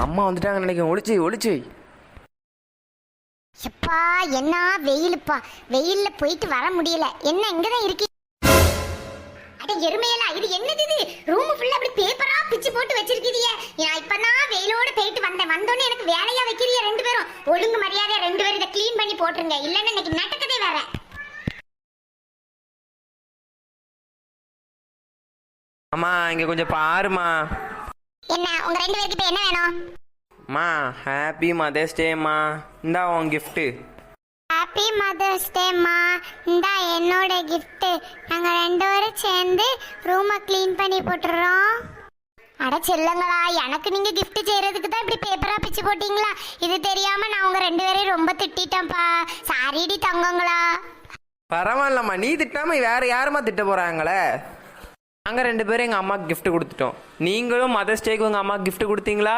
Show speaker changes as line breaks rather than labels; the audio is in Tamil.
அம்மா வந்துட்டாங்க நினைக்கிறேன். ஒளிச்சு ஒளிச்சு.
எப்பா என்ன வெயிலுப்பா, வெயில்ல போயிட்டு வர முடியல. என்ன இங்கதான் இருக்கு? அட எருமையலா, இது என்னது இது? ரூம் ஃபுல்லா அப்படி பேப்பரா பிச்சு போட்டு வச்சிருக்கீங்க. நான் இப்பதான் வெயிலோட போயிட்டு வந்தோடனே எனக்கு வேலையா வைக்கிறீங்க ரெண்டு பேரும். ஒழுங்கு மரியாதையா ரெண்டு பேரும் இதை க்ளீன் பண்ணி போட்டுருங்க, இல்லைன்னா இன்னைக்கு நட்டக்கதே வேற.
அம்மா இங்க கொஞ்சம் பாருமா.
என்ன உங்க ரெண்டு பேருக்கு இப்ப என்ன வேணும்?
அம்மா ஹாப்பி மதர்ஸ் டேம்மா. இந்தா உன் கிஃப்ட்டு.
Happy mother's டேம்மா. இந்தா என்னோட கிஃப்ட். நாங்க ரெண்டு பேரும் சேர்ந்து ரூமை க்ளீன் பண்ணி போட்டுறோம். அட செல்லங்களா, எனக்கு நீங்க கிஃப்ட் செய்யறதுக்கு தான் இப்படி பேப்பரா பிச்சு போட்டீங்களா? இது தெரியாம நான் உங்க ரெண்டு பேரையும் ரொம்ப திட்டேன்ப்பா. சாரிடி தங்கங்களா.
பரவாயில்லம்மா, நீ திட்டாம வேற யாருமா திட்ட போறாங்களே? நாங்கள் ரெண்டு பேரும் எங்கள் அம்மாவுக்கு கிஃப்ட் கொடுத்துட்டோம். நீங்களும் மதர்ஸ் டேக்கு உங்கள் அம்மாவுக்கு கிஃப்ட் கொடுத்தீங்களா?